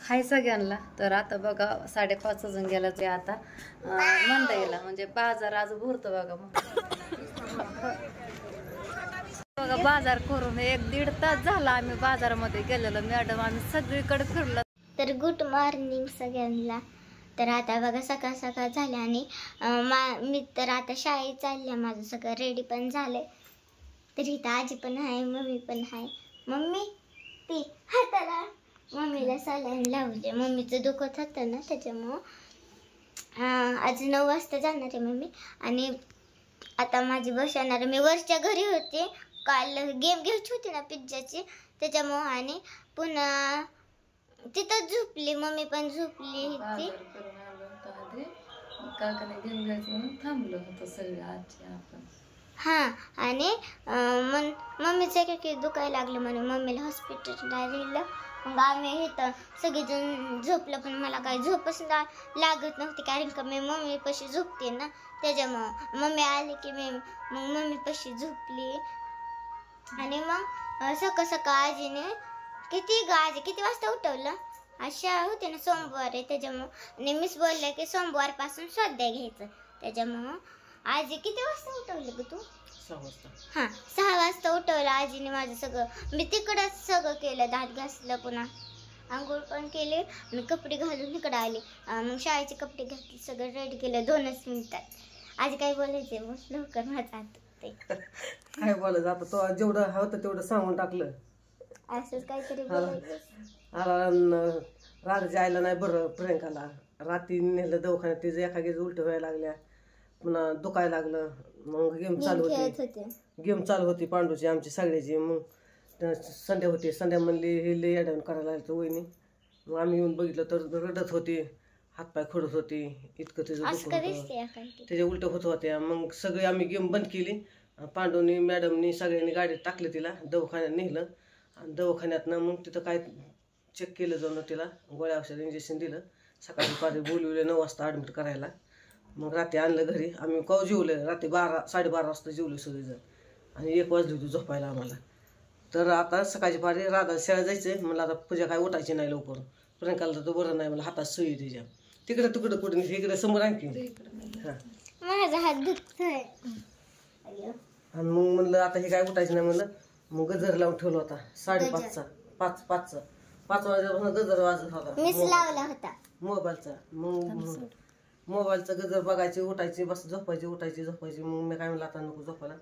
हाय सगळ्यांना. तर आता बघा 5:30 वाजून गेला ते आता म्हणता गेला म्हणजे बाजार आज भरतो बघा. बघा बाजार करून 1-1.5 तास झाला आम्ही बाजारामध्ये गेलेलो. मॅडम आम्ही सगळीकडे फिरलो. तर गुड मॉर्निंग सगळ्यांना. तर आता बघा सकाळ सकाळ झाले आणि मी तर आता शाळेत चालले. माझं सगळं रेडी पण झालंय. तर इथं आजी पण आहे, मम्मी पण आहे. मम्मी ती हाताला मम्मीला सलाईन लावले. मम्मीचं दुखत होतं ना त्याच्यामुळं आज 9 वाजता जाणार आहे मम्मी. आणि आता माझी बस येणार आहे. मी वर्षच्या घरी होते, काल गेम घ्यायची होती ना पिझ्झाची त्याच्यामुळं. आणि पुन्हा तिथं झोपली, मम्मी पण झोपली होती. थांबलो होतो सगळे आजचे आपण. हां आणि मम्मीचं काही दुखायला लागलं म्हणून मम्मीला हॉस्पिटलला नेलं. मग आम्ही इथं सगळेजण झोपलं, पण मला काही झोपच लागत नव्हती कारण का मी मम्मीपाशी झोपते ना त्याच्यामुळं. मम्मी आली की मग मम्मीपाशी झोपली. आणि मग सकाळ सकाळ आजीने किती वाजता उठवलं. आज शाळा होते ना सोमवार आहे त्याच्यामुळं. आणि मीच बोलले की सोमवारपासून स्वाध्याय घ्यायचं त्याच्यामुळं. आजी किती वाजता उठवली ग तू? 6 वाजता. हां 6 वाजता उठवलं आजीने माझं सगळं. मी तिकडंच सगळं केलं, दात घासलं, पुन्हा आंघोळ पण केले. मी कपडे घालून इकडं आले. मग शाळेचे कपडे घातले, सगळं रेडी केलं 2च मिनिटात. आजी काय बोलायचे मग लवकर माझं ते काय बोलायचं आता. तो जेवढं होतं तेवढं सांगून टाकलं. असंच काहीतरी बोलायचं. राधाच्या आईला नाही बरं, प्रियंकाला रात्री नेलं दवाखान्यात. तिचं एखाद्याच उलट व्हायला लागल्या, पुन्हा दुखायला लागलं. मग गेम चालू होती पांडूची आमची सगळ्याची. मग संध्या होती. संध्या म्हणली हे लय अडवून करायला लागलं वहिनी. मग आम्ही येऊन बघितलं तर रडत होती, हातपाय खोडत होती, इतकं तिचं दुखत होतं, त्याच्या उलट होत होत्या. मग सगळी आम्ही गेम बंद केली. पांडूनी मॅडमनी सगळ्यांनी गाडीत टाकलं, तिला दवाखान्यात नेलं. आणि दवाखान्यातनं मग तिथं काय चेक केलं जाऊन, तिला गोळ्या औषध इंजेक्शन दिलं. सकाळी पारी बोलवले 9 वाजता ॲडमिट करायला. मग रात्री आणलं घरी. आम्ही कव जेवलं रात्री 12-12:30 वाजता जेवलो सगळेजण. आणि 1 वाजली होती झोपायला आम्हाला. तर आता सकाळची पारी राधा शाळेत जायचं. मला आता पूजा काय उठायची नाही लवकर. प्रियंकाला तर तो बरं नाही, मला हातात सुई तिच्या. तिकडं कुठं इकडे समोर आणखी. हां माझा हात दुखतोय. आणि मग म्हणलं आता हे काय उठायचं नाही म्हणलं. मग गजर लावून ठेवला होता 5:30चा 5 वाजल्यापासून गजर वाजत होता मीच लावला होता मोबाईलचा. मग मोबाईलचा गजर बघायचे, उठायचे, बस झोपायची, उठायची, झोपायची. मग मी काय म्हणलं आता नको झोपायला.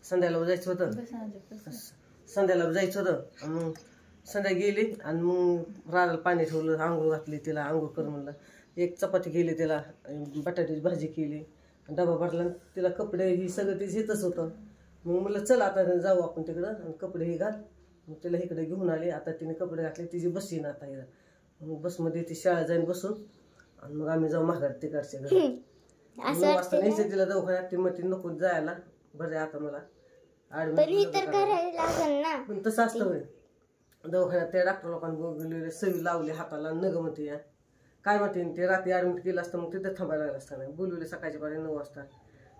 संध्याला जायचं होतं. मग संध्या गेली आणि मग राधाला पाणी ठेवलं, आंघोळ घातली, तिला आंघोळ कर म्हणलं. 1 चपाती केली तिला, बटाट्याची भाजी केली, डबा भरला. तिला कपडे ही सगळं तिचं येतच होतं. मग म्हणलं चल आता जाऊ आपण तिकडं आणि कपडे ही घाल. मग तिला इकडे घेऊन आली. आता तिने कपडे घातले, तिची बस येईन आता इथं. मग बसमध्ये ती शाळा जाईन बसून. आणि मग आम्ही जाऊ माघार तिकडच्या घरी. 9 वाजता न्यायचं तिला दवाखान्यात. ती म्हणते नको जायला, बरं आता मला पण तसं असतं होय दवाखान्यात. त्या डॉक्टर लोकांनी बोलले सवी लावली हाताला, नग म्हणते या काय म्हणते. ते रात्री ॲडमिट केलं असतं मग तिथं थांबायला लागलं असतं. नाही बोलवले सकाळच्या पारी 9 वाजता.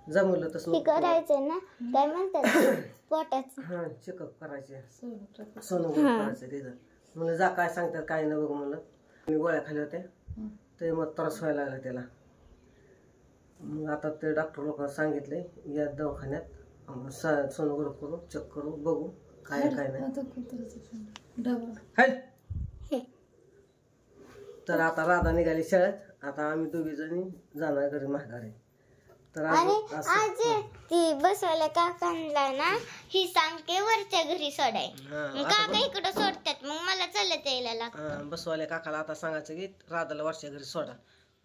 जमवलं तसं करायचं ना, काय म्हणतात पोटाचं. हां चेकअप करायचे, सोनोग्राफी करायचं तिथं. म्हणलं जा काय सांगतात काय नाही बघ म्हणलं. मी गोळ्या खाल्ल्या होत्या ते मग त्रास व्हायला लागला त्याला. मग आता ते डॉक्टर लोकांना सांगितले या दवाखान्यात सोनोग्राफी करू, चेक करू, बघू काय काय नाही. तर आता राधा निघाली शाळेत. आता आम्ही 2 जणी जाणार घरी माघारी. तर आजी ती बसवायला काकांना ना ही सांगते वरच्या घरी सोडाय. काका इकडं सोडतात, मग मला चालत यायला लागतं. बसवाल्या काकाला आता सांगायचं की राधाला वरच्या घरी सोडा.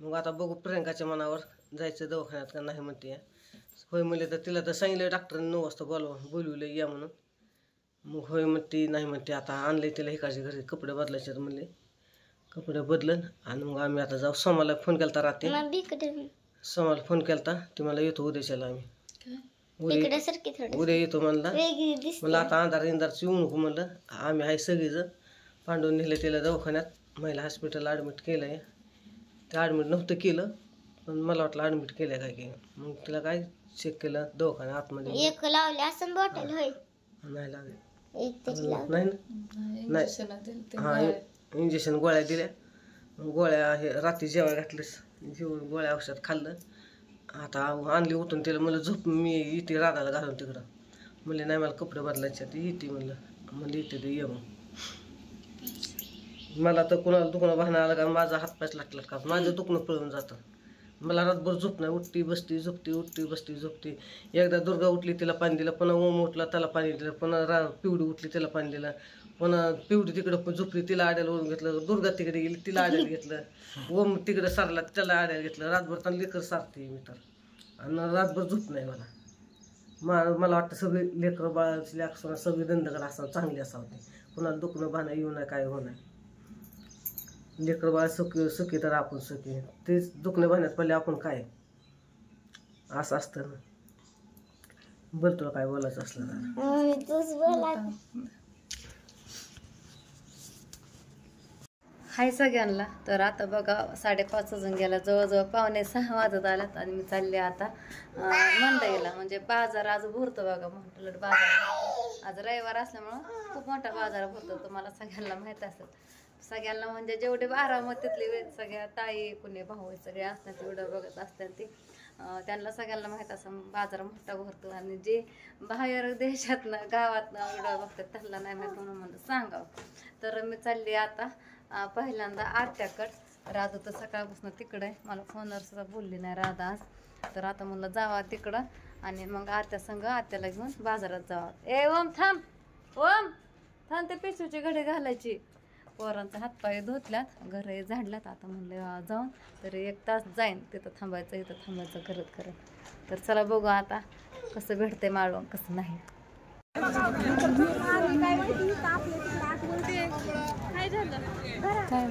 मग आता बघू प्रियंकाच्या मनावर जायचं दवाखान्यात का नाही म्हणते. होय म्हणले तर तिला तर सांगितलं डॉक्टरने 9 वाजता बोलवलं या म्हणून. मग होय म्हणते नाही म्हणते. आता आणले तिला इकडच्या घरी कपडे बदलायचे म्हणले. कपडे बदलन आणि मग आम्ही आता जाऊ. सोमाला फोन केला रात्री. सोमाला फोन केला, ती मला येतो उद्याच्याला आम्ही उद्या येतो म्हणला. मला आता अंधारची येऊ नको म्हणलं. आम्ही आहे सगळीजण. पांडून नेलं तिला दवाखान्यात, महिला हॉस्पिटलला ॲडमिट केलं आहे. ते ॲडमिट नव्हतं केलं, पण मला वाटलं ॲडमिट केलं काय की. मग तिला काय चेक केलं दवाखान्यात आतमध्ये. नाही लागले नाही ना. हां इंजेक्शन गोळ्या दिल्या गोळ्या हे रात्री जेवाय घातलंस, जेवून गोळ्या औषध खाल्लं. आता आणली उठून तिला म्हणलं झोप, मी येते राधाला घालून तिकडं. म्हणले नाही मला कपडे बदलायचे, ती येते म्हणलं येते ते ये मग. मला तर कोणाला दुखणं बहाणं आलं का माझा हातपायच लागला का माझं दुखणं पळून जातं. मला रातभर झोप नाही, उठती बसती झोपती उठती बसती झोपती. एकदा दुर्गा उठली तिला पाणी दिलं, पुन्हा ओम उठला त्याला पाणी दिलं, पुन्हा पिवडी उठली तिला पाणी दिलं, पुन्हा पिवडी तिकडं झोपली तिला आड्याला ओढून घेतलं, दुर्गा तिकडे गेली तिला आड्याला घेतलं, ओम तिकडे सारला त्याला आड्याला घेतलं. रातभर तर लेकर सारते मी तर, आणि रातभर झोप नाही मला वाटतं सगळे लेकरं बाळाची लेकरं सगळी दंडगड असावं, चांगली असावं, कुणाला दुखणं भाणं येऊ नये काय होऊ नये. लेकर बाळ सुखी तर आपण सुखी, तेच दुखणं भाण्यात पडले आपण काय असं असतं ना. बोल तुला काय बोलायचं असलं ना. हाय सगळ्यांना. तर आता बघा 5:30 वाजून गेला, जवळजवळ 5:45 वाजत आल्यात आणि मी चालले आता मंडईला. म्हणजे बाजार आज भरतो बघा, मोठा बाजार. आज रविवार असल्यामुळं खूप मोठा बाजार भरतो, तुम्हाला सगळ्यांना माहीत असेल. सगळ्यांना म्हणजे जेवढे बारामतीतले सगळ्या ताई कुणी भाऊ सगळे असतात तेवढं बघत असतात ते, त्यांना सगळ्यांना माहीत असं बाजार मोठा भरतो. आणि जे बाहेर देशातनं गावातनं व्हिडिओ बघतात त्यांना नाही माहीत म्हणून म्हणलं सांगावं. तर मी चालली आता पहिल्यांदा आत्याकडं. राधा तर सकाळपासून तिकडं आहे, मला फोनवर सुद्धा बोलली नाही राधा आज. तर आता म्हणलं जावा तिकडं आणि मग आत्या संग आत्याला घेऊन बाजारात जावा. ए ओम थांब, ओम थांब, ते पिशवीची घडी घालायची. पोरांचा हातपाय धुतल्यात, घर झाडल्यात. आता म्हणलं जाऊन तरी 1 तास जाईन, तिथं थांबायचं इथं थांबायचं करत करत. तर चला बघू आता कसं भेटतंय माळवं कसं नाही. काय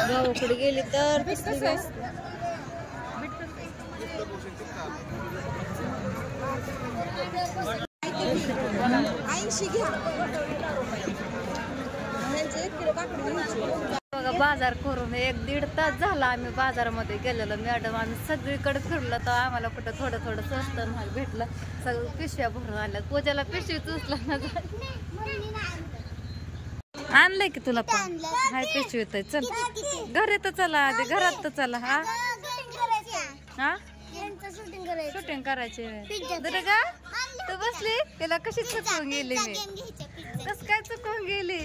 गावाकडे गेली तर बघा बाजार करून 1-1.5 तास झाला आम्ही बाजारामध्ये गेलेलो. मॅडम आम्ही सगळीकडे फिरलो तर आम्हाला कुठं थोडं थोडं स्वस्त महाग भेटलं. सगळं पिशव्या भरून आणल्या. पूजाला पिशवीच उचला आणलंय की तुला पण हाय पिशवीत. चल घरी तर चला, आधी घरात तर चला. हा हा शूटिंग करायची दुर्गा तू बसली, तिला कशी चुकवून गेली मी, कस काय चुकवून गेली.